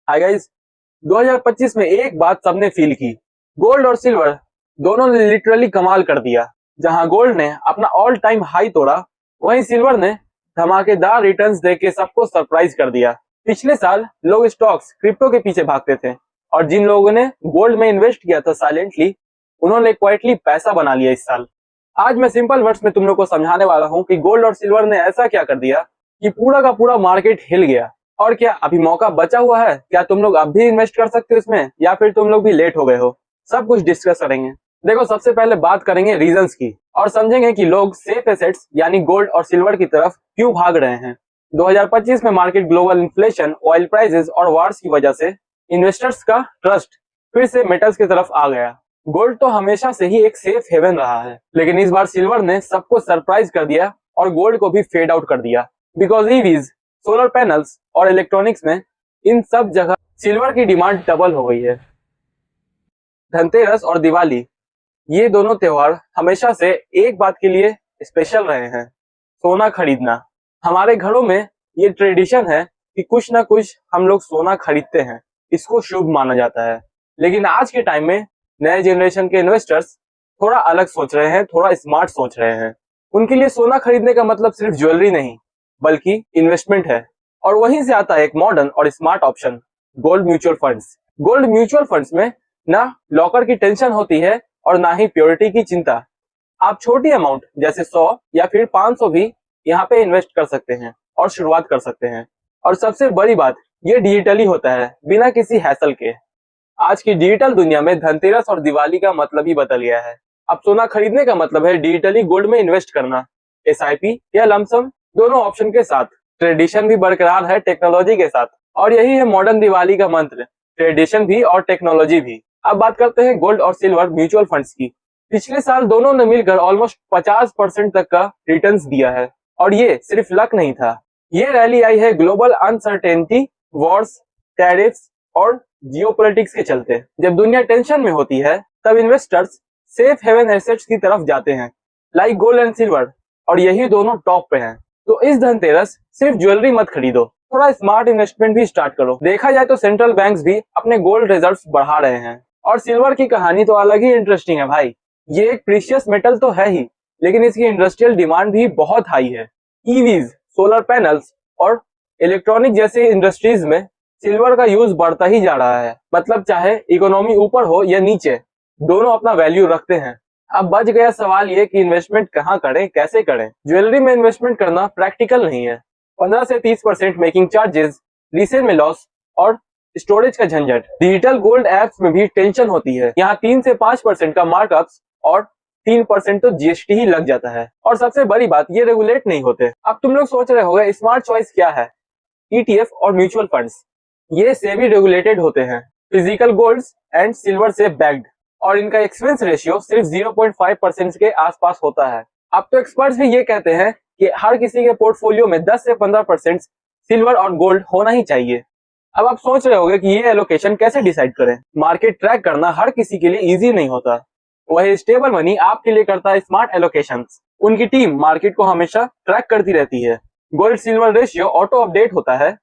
Hi guys, 2025 में एक बात सबने फील की। गोल्ड और सिल्वर दोनों ने लिटरली कमाल कर दिया। जहां गोल्ड ने अपना ऑल टाइम हाई तोड़ा, वहीं सिल्वर ने धमाकेदार रिटर्न्स देके सबको सरप्राइज कर दिया। पिछले साल लोग स्टॉक्स, क्रिप्टो के पीछे भागते थे और जिन लोगों ने गोल्ड में इन्वेस्ट किया था साइलेंटली, उन्होंने क्वाइटली पैसा बना लिया इस साल। आज मैं सिंपल वर्ड्स में तुम लोग को समझाने वाला हूँ कि गोल्ड और सिल्वर ने ऐसा क्या कर दिया कि पूरा का पूरा मार्केट हिल गया। और क्या अभी मौका बचा हुआ है? क्या तुम लोग अब भी इन्वेस्ट कर सकते हो इसमें, या फिर तुम लोग भी लेट हो गए हो? सब कुछ डिस्कस करेंगे। देखो, सबसे पहले बात करेंगे रीजंस की और समझेंगे कि लोग सेफ एसेट्स यानी गोल्ड और सिल्वर की तरफ क्यों भाग रहे हैं। 2025 में market global inflation, oil prices और वार्स की वजह से इन्वेस्टर्स का ट्रस्ट फिर से मेटल्स की तरफ आ गया। गोल्ड तो हमेशा से ही एक सेफ हेवन रहा है, लेकिन इस बार सिल्वर ने सबको सरप्राइज कर दिया और गोल्ड को भी फेड आउट कर दिया। बिकॉज ईवीज, सोलर पैनल्स और इलेक्ट्रॉनिक्स में इन सब जगह सिल्वर की डिमांड डबल हो गई है। धनतेरस और दिवाली, ये दोनों त्योहार हमेशा से एक बात के लिए स्पेशल रहे हैं, सोना खरीदना। हमारे घरों में ये ट्रेडिशन है कि कुछ ना कुछ हम लोग सोना खरीदते हैं, इसको शुभ माना जाता है। लेकिन आज के टाइम में नए जनरेशन के इन्वेस्टर्स थोड़ा अलग सोच रहे हैं, थोड़ा स्मार्ट सोच रहे हैं। उनके लिए सोना खरीदने का मतलब सिर्फ ज्वेलरी नहीं, बल्कि इन्वेस्टमेंट है। और वहीं से आता है एक मॉडर्न और smart option, gold mutual funds. Gold mutual funds में ना लॉकर की टेंशन होती है और ना ही प्योरिटी की चिंता। आप छोटी अमाउंट जैसे 100 या फिर 500 भी यहाँ पे इन्वेस्ट कर सकते हैं और शुरुआत कर सकते हैं। और सबसे बड़ी बात, ये डिजिटली होता है, बिना किसी हैसल के। आज की डिजिटल दुनिया में धनतेरस और दिवाली का मतलब ही बदल गया है। अब सोना खरीदने का मतलब है डिजिटली गोल्ड में इन्वेस्ट करना, एसआईपी या लमसम, दोनों ऑप्शन के साथ। ट्रेडिशन भी बरकरार है टेक्नोलॉजी के साथ, और यही है मॉडर्न दिवाली का मंत्र, ट्रेडिशन भी और टेक्नोलॉजी भी। अब बात करते हैं गोल्ड और सिल्वर म्यूचुअल फंड्स की। पिछले साल दोनों ने मिलकर ऑलमोस्ट 50% तक का रिटर्न्स दिया है, और ये सिर्फ लक नहीं था। ये रैली आई है ग्लोबल अनसर्टेनिटी, वॉर्स, टैरिफ्स और जियोपॉलिटिक्स के चलते। जब दुनिया टेंशन में होती है, तब इन्वेस्टर्स सेफ हेवन एसेट्स की तरफ जाते हैं, लाइक गोल्ड एंड सिल्वर, और यही दोनों टॉप पे हैं। तो इस धनतेरस सिर्फ ज्वेलरी मत खरीदो, थोड़ा स्मार्ट इन्वेस्टमेंट भी स्टार्ट करो। देखा जाए तो सेंट्रल बैंक्स भी अपने गोल्ड रिजर्व्स बढ़ा रहे हैं। और सिल्वर की कहानी तो अलग ही इंटरेस्टिंग है भाई। ये एक प्रीशियस मेटल तो है ही, लेकिन इसकी इंडस्ट्रियल डिमांड भी बहुत हाई है। ईवीज, सोलर पैनल्स और इलेक्ट्रॉनिक जैसे इंडस्ट्रीज में सिल्वर का यूज बढ़ता ही जा रहा है। मतलब चाहे इकोनॉमी ऊपर हो या नीचे, दोनों अपना वैल्यू रखते हैं। अब बच गया सवाल ये कि इन्वेस्टमेंट कहाँ करें, कैसे करें। ज्वेलरी में इन्वेस्टमेंट करना प्रैक्टिकल नहीं है। 15 से 30% मेकिंग चार्जेस, रीसेल में लॉस और स्टोरेज का झंझट। डिजिटल गोल्ड एप्स में भी टेंशन होती है, यहाँ 3 से 5% का मार्कअप्स और 3% तो जीएसटी ही लग जाता है। और सबसे बड़ी बात, ये रेगुलेट नहीं होते। अब तुम लोग सोच रहे होंगे स्मार्ट चॉइस क्या है। ईटीएफ और म्यूचुअल फंड्स, ये सेबी रेगुलेटेड होते हैं, फिजिकल गोल्ड एंड सिल्वर से बैक्ड, और इनका एक्सपेंस रेशियो सिर्फ 0.5% के आसपास होता है। अब तो एक्सपर्ट्स भी ये कहते हैं कि हर किसी के पोर्टफोलियो में 10 से 15% सिल्वर और गोल्ड होना ही चाहिए। अब आप सोच रहे होंगे कि ये एलोकेशन कैसे डिसाइड करें। मार्केट ट्रैक करना हर किसी के लिए इजी नहीं होता। वही स्टेबल मनी आपके लिए करता है स्मार्ट एलोकेशंस। उनकी टीम मार्केट को हमेशा ट्रैक करती रहती है। Gold silver ratio auto update होता है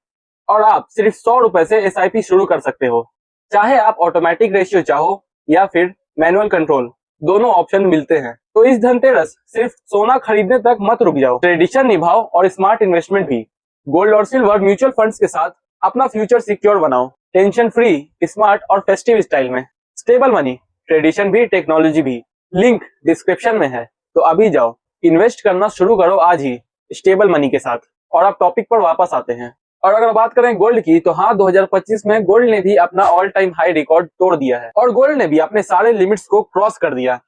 और आप सिर्फ 100 रुपए से एसआईपी शुरू कर सकते हो। चाहे आप ऑटोमेटिक रेशियो चाहो या फिर मैनुअल कंट्रोल, दोनों ऑप्शन मिलते हैं। तो इस धनतेरस सिर्फ सोना खरीदने तक मत रुक जाओ, ट्रेडिशन निभाओ और स्मार्ट इन्वेस्टमेंट भी। गोल्ड और सिल्वर म्यूचुअल फंड्स के साथ अपना फ्यूचर सिक्योर बनाओ, टेंशन फ्री, स्मार्ट और फेस्टिव स्टाइल में। स्टेबल मनी, ट्रेडिशन भी, टेक्नोलॉजी भी। लिंक डिस्क्रिप्शन में है, तो अभी जाओ, इन्वेस्ट करना शुरू करो आज ही स्टेबल मनी के साथ। और अब टॉपिक पर वापस आते हैं। और अगर बात करें गोल्ड की, तो हाँ, 2025 में गोल्ड ने भी अपना ऑल टाइम हाई रिकॉर्ड तोड़ दिया है और गोल्ड ने भी अपने सारे लिमिट्स को क्रॉस कर दिया।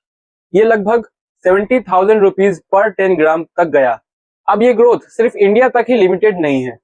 ये लगभग 70,000 रुपीज पर 10 ग्राम तक गया। अब ये ग्रोथ सिर्फ इंडिया तक ही लिमिटेड नहीं है,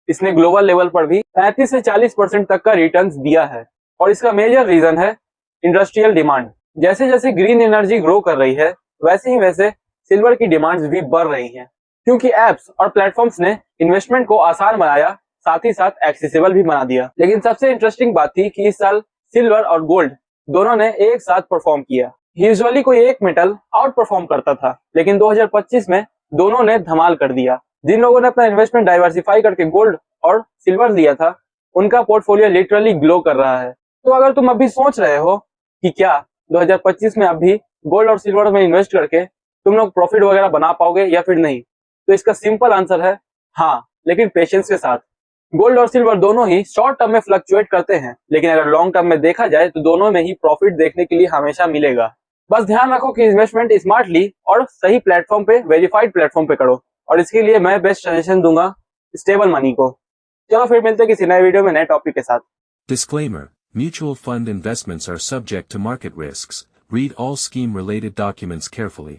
इसने ग्लोबल लेवल पर भी 35 से 40% तक का रिटर्न्स दिया है। और इसका मेजर रीजन है इंडस्ट्रियल डिमांड। जैसे जैसे ग्रीन एनर्जी ग्रो कर रही है, वैसे ही वैसे सिल्वर की डिमांड्स भी बढ़ रही हैं, क्योंकि एप्स और प्लेटफॉर्म्स ने इन्वेस्टमेंट को आसान बनाया, साथ ही साथ एक्सेसिबल भी बना दिया। लेकिन सबसे इंटरेस्टिंग बात थी कि इस साल सिल्वर और गोल्ड दोनों ने एक साथ परफॉर्म किया। यूजुअली कोई एक मेटल आउट परफॉर्म करता था, लेकिन 2025 में दोनों ने धमाल कर दिया। जिन लोगों ने अपना इन्वेस्टमेंट डाइवर्सिफाई करके गोल्ड और सिल्वर लिया था, उनका पोर्टफोलियो लिटरली ग्लो कर रहा है। तो अगर तुम अभी सोच रहे हो कि क्या 2025 में अभी गोल्ड और सिल्वर में इन्वेस्ट करके तुम लोग प्रॉफिट वगैरह बना पाओगे या फिर नहीं, तो इसका सिंपल आंसर है हाँ, लेकिन पेशेंस के साथ। गोल्ड और सिल्वर दोनों ही शॉर्ट टर्म में फ्लक्चुएट करते हैं, लेकिन अगर लॉन्ग टर्म में देखा जाए तो दोनों में ही प्रॉफिट देखने के लिए हमेशा मिलेगा। बस ध्यान रखो कि इन्वेस्टमेंट स्मार्टली और सही प्लेटफॉर्म पे, वेरीफाइड प्लेटफॉर्म पे करो, और इसके लिए मैं बेस्ट सजेशन दूंगा स्टेबल मनी को। चलो फिर मिलते हैं किसी नए वीडियो में नए टॉपिक के साथ। Disclaimer: Mutual fund investments are subject to market risks. Read all scheme-related documents carefully.